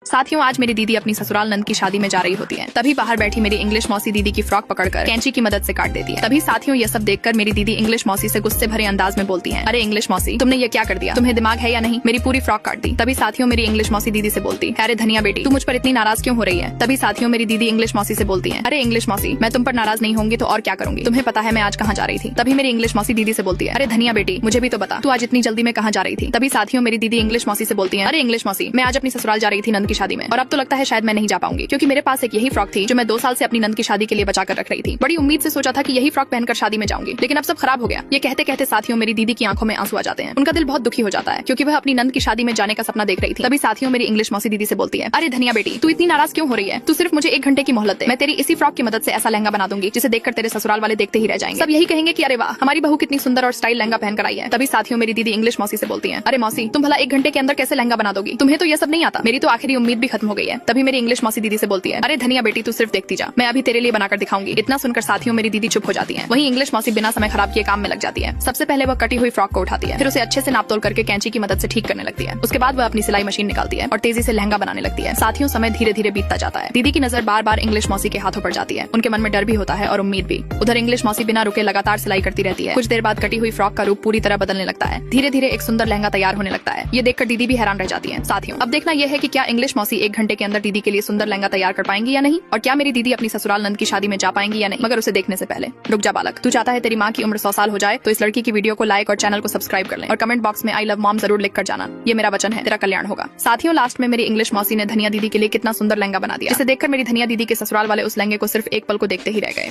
साथियों, आज मेरी दीदी अपनी ससुराल नंद की शादी में जा रही होती है। तभी बाहर बैठी मेरी इंग्लिश मौसी दीदी की फ्रॉक पकड़कर कैंची की मदद से काट देती है। तभी साथियों, ये सब देखकर मेरी दीदी इंग्लिश मौसी से गुस्से भरे अंदाज में बोलती है, अरे इंग्लिश मौसी, तुमने ये क्या कर दिया? तुम्हें दिमाग है या नहीं? मेरी पूरी फ्रॉक काट दी। तभी साथियों, मेरी इंग्लिश मौसी दीदी से बोलती है, अरे धनिया बेटी, तू मुझ पर इतनी नाराज क्यों हो रही है? तभी साथियों, मेरी दीदी इंग्लिश मौसी से बोलती है, अरे इंग्लिश मौसी, मैं तुम पर नाराज नहीं होंगी तो और क्या करूंगी? तुम्हें पता है मैं आज कहाँ जा रही थी? तभी मेरी इंग्लिश मौसी दीदी से बोलती है, अरे धनिया बेटी, मुझे भी तो बता, तू आज इतनी जल्दी में कहाँ जा रही थी? तभी साथियों, मेरी दीदी इंग्लिश मौसी से बोलती है, अरे इंग्लिश मौसी, मैं आज अपनी ससुराल जा रही थी नंद की शादी में, और अब तो लगता है शायद मैं नहीं जा पाऊंगी, क्योंकि मेरे पास एक यही फ्रॉक थी जो मैं 2 साल से अपनी नंद की शादी के लिए बचा कर रख रही थी। बड़ी उम्मीद से सोचा था कि यही फ्रॉक पहनकर शादी में जाऊंगी, लेकिन अब सब खराब हो गया। ये कहते कहते साथियों, मेरी दीदी की आंखों में आंसू आ जाते हैं। उनका दिल बहुत दुखी हो जाता है, क्योंकि वह अपनी नंद की शादी में जाने का सपना देख रही थी। तभी साथियों, मेरी इंग्लिश मौसी दीदी से बोलती है, अरे धनिया बेटी, तू इतनी नाराज क्यों हो रही है? तू सिर्फ मुझे 1 घंटे की मोहलत दे, मैं तेरी इसी फ्रॉक की मदद से ऐसा लहंगा बना दूंगी जिसे देखकर तेरे ससुराल वाले देखते ही रह जाएंगे। सब यही कहेंगे कि अरे वाह, हमारी बहू कितनी सुंदर और स्टाइल लहंगा पहनकर आई है। तभी साथियों, मेरी दीदी इंग्लिश मौसी से बोलती है, अरे मौसी, तुम भला 1 घंटे के अंदर कैसे लहंगा बना दोगी? तुम्हें तो ये सब नहीं आता। मेरी तो आखिरी उम्मीद भी खत्म हो गई है। तभी मेरी इंग्लिश मौसी दीदी से बोलती है, अरे धनिया बेटी, तू सिर्फ देखती जा, मैं अभी तेरे लिए बनाकर दिखाऊंगी। इतना सुनकर साथियों, मेरी दीदी चुप हो जाती है। वहीं इंग्लिश मौसी बिना समय खराब किए काम में लग जाती है। सबसे पहले वह कटी हुई फ्रॉक को उठाती है, फिर उसे अच्छे से नाप तोल करके कैंची की मदद से ठीक करने लगती है। उसके बाद वह अपनी सिलाई मशीन निकालती है और तेजी से लहंगा बनाने लगती है। साथियों, समय धीरे धीरे बीतता जाता है। दीदी की नजर बार बार इंग्लिश मौसी के हाथों पर जाती है। उनके मन में डर भी होता है और उम्मीद भी। उधर इंग्लिश मौसी बिना रुके लगातार सिलाई करती रहती है। कुछ देर बाद कटी हुई फ्रॉक का रूप पूरी तरह बदलने लगता है। धीरे धीरे एक सुंदर लहंगा तैयार होने लगता है। ये देखकर दीदी भी हैरान रह जाती है। साथियों, अब देखना यह है कि क्या इंग्लिश मौसी 1 घंटे के अंदर दीदी के लिए सुंदर लहंगा तैयार कर पाएंगी या नहीं, और क्या मेरी दीदी अपनी ससुराल नंद की शादी में जा पाएंगी या नहीं। मगर उसे देखने से पहले रुक जा बालक, तू चाहता है तेरी माँ की उम्र 100 साल हो जाए तो इस लड़की की वीडियो को लाइक और चैनल को सब्सक्राइब कर ले, और कमेंट बॉक्स में आई लव मॉम जरूर लिख कर जाना। ये मेरा वचन है, तेरा कल्याण होगा। साथियों, लास्ट में मेरी इंग्लिश मौसी ने धनिया दीदी के लिए कितना सुंदर लहंगा बना दिया, जिसे देखकर मेरी धनिया दीदी के ससुराल वाले उस लहंगे को सिर्फ एक पल को देखते ही रह गए।